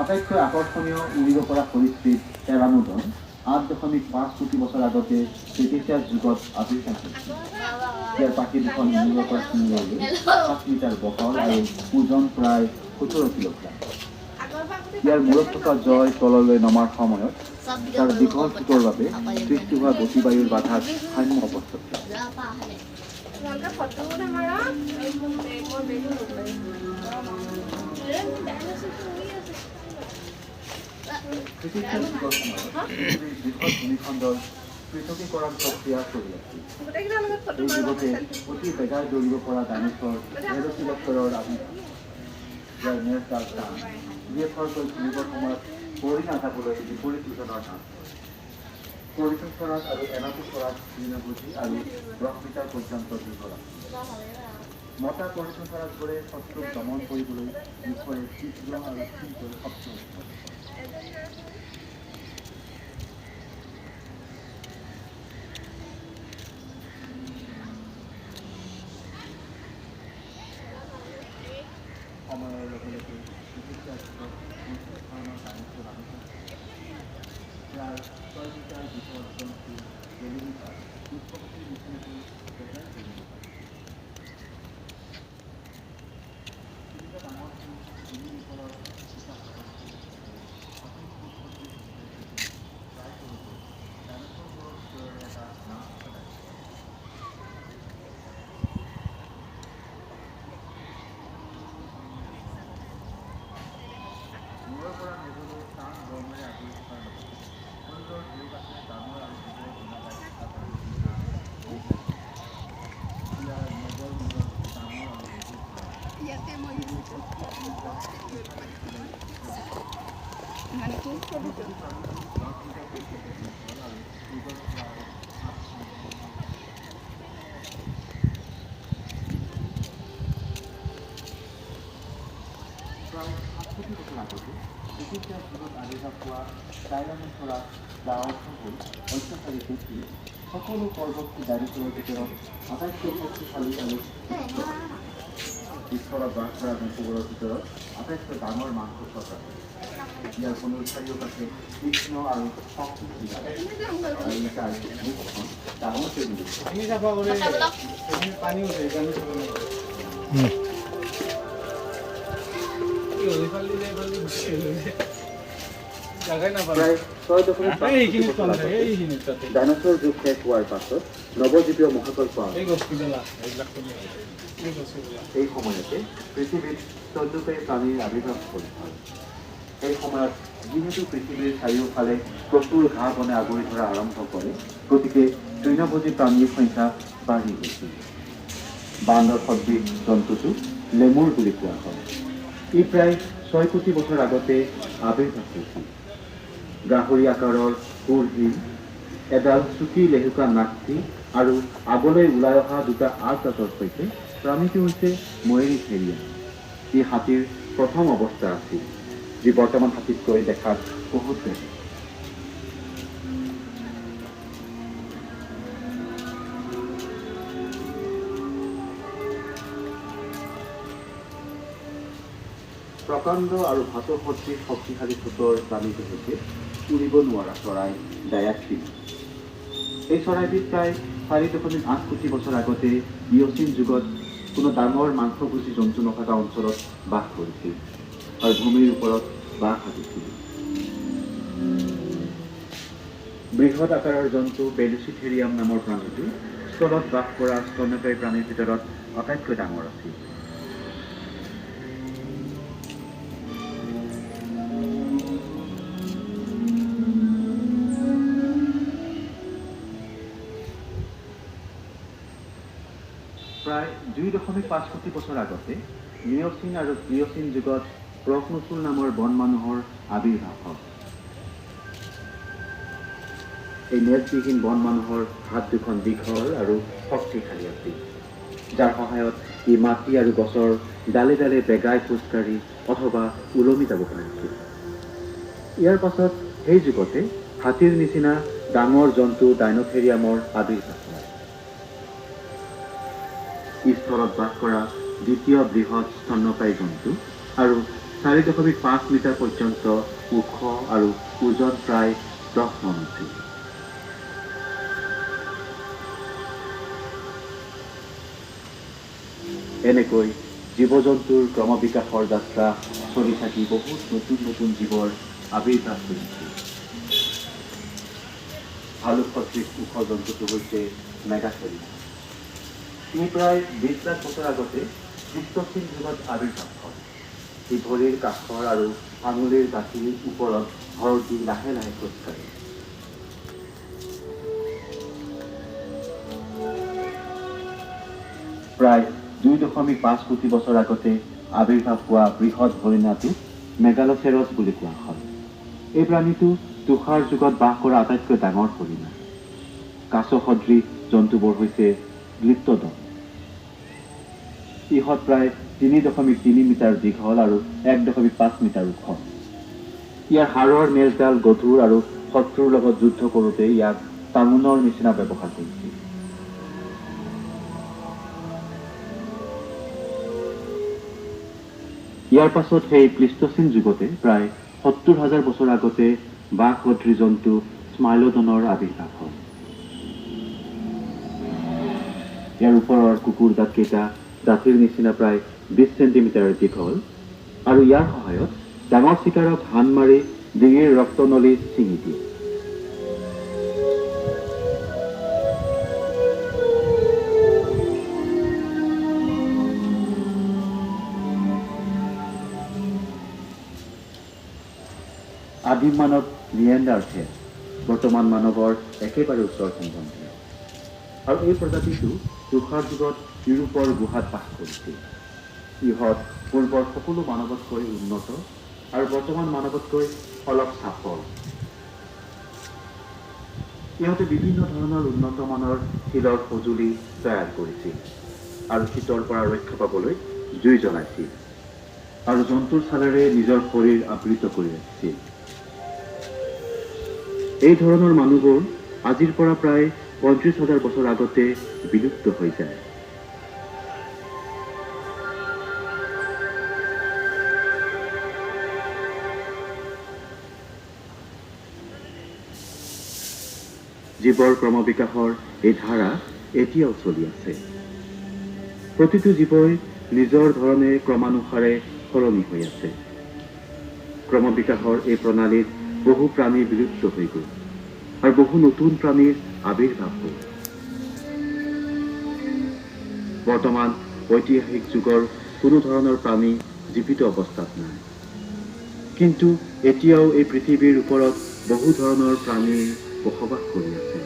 আটাইতকৈ আকৰ্ষণীয় উৰিব পৰা সৰীসৃপ টেৰানোডন ৮.৫ কোটি বছৰ আগতে ক্ৰিটেচিয়াছ যুগত আৱিৰ্ভাৱ হৈছিল। ইয়াৰ পাখি দুখন উৰিব পৰা শিঙেৰে ৭ মিটাৰ বহল আৰু ওজন প্ৰায় ১৭ কিলোগ্ৰাম। ইয়াৰ মূৰত থকা জয় তললৈ নমাৰ সময়ত তাৰ দীঘল ঠোঁটৰ বাবে সৃষ্টি হোৱা গতিবায়ুৰ বাধাত সাম্য অৱস্থাত ভূমিখণ্ডৰ পৃথকীকৰণ প্ৰক্ৰিয়া চলি আছিল। এই যুগতে অতি বেগাই দৌৰিব পৰা ডাইনোচৰ ভেলোচিৰাপ্টৰৰ আৱিৰ্ভাৱ। ইয়াৰ নেজডাল টান, যিয়ে খৰকৈ ঘূৰিবৰ সময়ত পৰি নাযাবলৈ বিপৰীত ওজনৰ টান। পৰিচৰাত আৰু এনাটোচৰাত তৃণভোজী আৰু ১০ মিটাৰ পৰ্যন্ত দীঘল আছিল। মতা পৰিচৰাতবোৰে শত্ৰুক দমন কৰিবলৈ মুখৰে তীব্ৰ আৰু তীব্ৰ শব্দ উৎপন্ন কৰে। সময়ৰ লগে লগে চিকিৎসাৰ যুগত বিভিন্ন ধৰণৰ ডাইনোচৰ আৱিষ্কাৰ প্ৰায় ৬ মিটাৰ দীঘল জন্তু জেলিফিছৰ উৎপত্তিৰ নিচিনাকৈ বেগাই চলিব পাৰে। তিনিটা ডাঙৰ ভূমিৰ ওপৰত ডাইনোচৰবোৰৰ ভিতৰৰে এটা নাম থকা মূৰৰ পৰা মেজলৈ টান গৰমেৰে আগুৰি থকাৰ লগতে শৰীৰৰ দুয়োকাষে ডাঙৰ আৰু দীঘল ঘোঁৰাকাই থকা ইয়াৰ মেজৰ মূৰত ডাঙৰ আৰু গধুৰ ঘোঁৰা প্ৰায় ৭ কোটি বছৰ আগতে ক্ৰিটেচিয়াছ যুগত আৱিৰ্ভাৱ হোৱা টাইৰানোচৰাছ বা অৰ্থ হ'ল অত্যাচাৰী ব্যক্তি সকলো পৰৱৰ্তী ডাইনোচৰৰ ভিতৰত আটাইতকৈ শক্তিশালী আৰু বিশ্বৰত বাস কৰা জন্তুবোৰৰ ভিতৰত আটাইতকৈ ডাঙৰ মাংস প্ৰজাতি। ইয়াৰ কোনো চাৰিওকাষে তীক্ষ্ণ আৰু শক্তিশালী আৰু তাৰ মুখখন ডাঙৰ টেবুল ডাইনোচৰ যুগ শেষ হোৱাৰ পাছত নৱজীৱীয় মহাকল্প এই সময়তে পৃথিৱীত স্তন্যপায়ী প্ৰাণীৰ আৱিৰ্ভাৱ কৰিছিল। এই সময়ত যিহেতু পৃথিৱীৰ চাৰিওফালে প্ৰচুৰ ঘাঁহ বনে আগুৰি ধৰা আৰম্ভ কৰে, গতিকে তৃণভোজী প্ৰাণীৰ সংখ্যা বাঢ়ি গৈছিল। বান্দৰ সদৃশ জন্তুটো লেমুৰ বুলি কোৱা হয়। ই প্ৰায় ৬ কোটি বছৰ আগতে আৱিৰ্ভাৱ হৈছিল। গাহৰি আকাৰৰ সুৰহীন এডাল চুটি লেহুকা নাকটি আৰু আগলৈ ওলাই অহা দুটা আগদাঁতৰ সৈতে প্ৰাণীটো হৈছে ময়েৰিথেৰিয়াম। ই হাতীৰ প্ৰথম অৱস্থা আছিল, যি বৰ্তমান হাতীতকৈ দেখাত বহুত বেলেগ। প্ৰকাণ্ড আৰু ভাতসদৃশ শক্তিশালী ঠোঁটৰ প্ৰাণীটো হৈছে উৰিব নোৱাৰা চৰাই ডায়াক্সিন। এই চৰাইবিধ প্ৰায় ৪.৮ কোটি বছৰ আগতে ইঅ'চিন যুগত কোনো ডাঙৰ মাংসভোজী জন্তু নথকা অঞ্চলত বাস কৰিছিল আৰু ভূমিৰ ওপৰত বাস সাজিছিল। বৃহৎ আকাৰৰ জন্তু বেলুচিথেৰিয়াম নামৰ প্ৰাণীটো স্থলত বাস কৰা স্তন্যপায়ী প্ৰাণীৰ ভিতৰত আটাইতকৈ ডাঙৰ আছিল। প্ৰায় ২.৫ কোটি বছৰ আগতে মিঅ'চিন আৰু প্লিঅ'চিন যুগত প্ৰকনোচুল নামৰ বন মানুহৰ আৱিৰ্ভাৱ হয়। এই নেজবিহীন বন মানুহৰ হাত দুখন দীঘল আৰু শক্তিশালী আছিল, যাৰ সহায়ত ই মাটি আৰু গছৰ ডালে ডালে বেগাই খোজকাঢ়ি অথবা ওলমি যাব পাৰিছিল। ইয়াৰ পাছত সেই যুগতে হাতীৰ নিচিনা ডাঙৰ জন্তু ডাইনোথেৰিয়ামৰ আৱিৰ্ভাৱ হয়। স্থলত বাস কৰা দ্বিতীয় বৃহৎ স্তন্যপায়ী জন্তু আৰু 4.5 মিটাৰ পৰ্যন্ত ওখ আৰু ওজন প্ৰায় 10 মন আছিল। এনেকৈ জীৱ-জন্তুৰ ক্ৰমবিকাশৰ যাত্ৰা চলি থাকি বহুত নতুন নতুন জীৱৰ আবিৰ্ভাৱ ঘটিছিল। ভালুক সদৃশ ওখ জন্তুটো হৈছে মেগাথেৰিছ। ই প্ৰায় 20 লাখ বছৰ আগতে প্লিষ্ট'চিন যুগত আবিৰ্ভাৱ হয়। ই ভৰিৰ কাষৰ আৰু আঙুলিৰ গাঁঠিৰ ওপৰত ভৰ দি লাহে লাহে খোজকাঢ়ে। প্ৰায় 2.5 কোটি বছৰ আগতে আবিৰ্ভাৱ হোৱা বৃহৎ হৰিণাটোক মেগালোচেৰছ বুলি কোৱা হয়। এই প্ৰাণীটো তুষাৰ যুগত বাস কৰা আটাইতকৈ ডাঙৰ হৰিণা। কাছ সদৃশ জন্তুবোৰ হৈছে গ্লিপ্তডন। ইহঁত প্ৰায় 3.3 মিটাৰ দীঘল আৰু 1.5 মিটাৰ ওখ। ইয়াৰ হাড়ৰ নেজডাল গধুৰ আৰু শত্ৰুৰ লগত যুদ্ধ কৰোঁতে ইয়াক টাঙোনৰ নিচিনা ব্যৱহাৰ কৰিছিল। ইয়াৰ পাছত সেই প্লিষ্ট'চিন যুগতে প্ৰায় 70,000 বছৰ আগতে বাঘ সদৃশ জন্তু স্মাইলোডনৰ আবিৰ্ভাৱ হয়। ইয়াৰ ওপৰৰ কুকুৰ দাঁতকেইটা দাঁতিৰ নিচিনা প্ৰায় 20 চেণ্টিমিটাৰ দীঘল আৰু ইয়াৰ সহায়ত ডাঙৰ চিকাৰক হান মাৰি ডিঙিৰ ৰক্তনলী ছিঙি দিয়ে। আদিম মানৱ নিয়েণ্ডাৰথেল বৰ্তমান মানৱৰ একেবাৰে ওচৰ সম্বন্ধীয় আৰু এই প্ৰজাতিটো তুষাৰ যুগত ইউৰোপৰ গুহাত বাস কৰিছিল। ইহঁত পূৰ্বৰ সকলো মানৱতকৈ উন্নত আৰু বৰ্তমান মানৱতকৈ অলপ চাপৰ। ইহঁতে বিভিন্ন ধৰণৰ উন্নত মানৰ শিলৰ সঁজুলি তৈয়াৰ কৰিছিল আৰু শীতৰ পৰা ৰক্ষা পাবলৈ জুই জ্বলাইছিল আৰু জন্তুৰ ছালেৰে নিজৰ শৰীৰ আবৃত কৰি ৰাখিছিল। এই ধৰণৰ মানুহবোৰ আজিৰ পৰা প্ৰায় 35,000 বছৰ আগতে বিলুপ্ত হৈ যায়। জীৱৰ ক্ৰমবিকাশৰ এই ধাৰা এতিয়াও চলি আছে। প্ৰতিটো জীৱই নিজৰ ধৰণে ক্ৰমানুসাৰে সলনি হৈ আছে। ক্ৰমবিকাশৰ এই প্ৰণালীত বহু প্ৰাণী বিলুপ্ত হৈ গ'ল আৰু বহু নতুন প্ৰাণীৰ আবিৰ্ভাৱ হ'ল। বৰ্তমান ঐতিহাসিক যুগৰ কোনো ধৰণৰ প্ৰাণী জীৱিত অৱস্থাত নাই। কিন্তু এতিয়াও এই পৃথিৱীৰ ওপৰত বহু ধৰণৰ প্ৰাণী বসবাস কৰি আছে।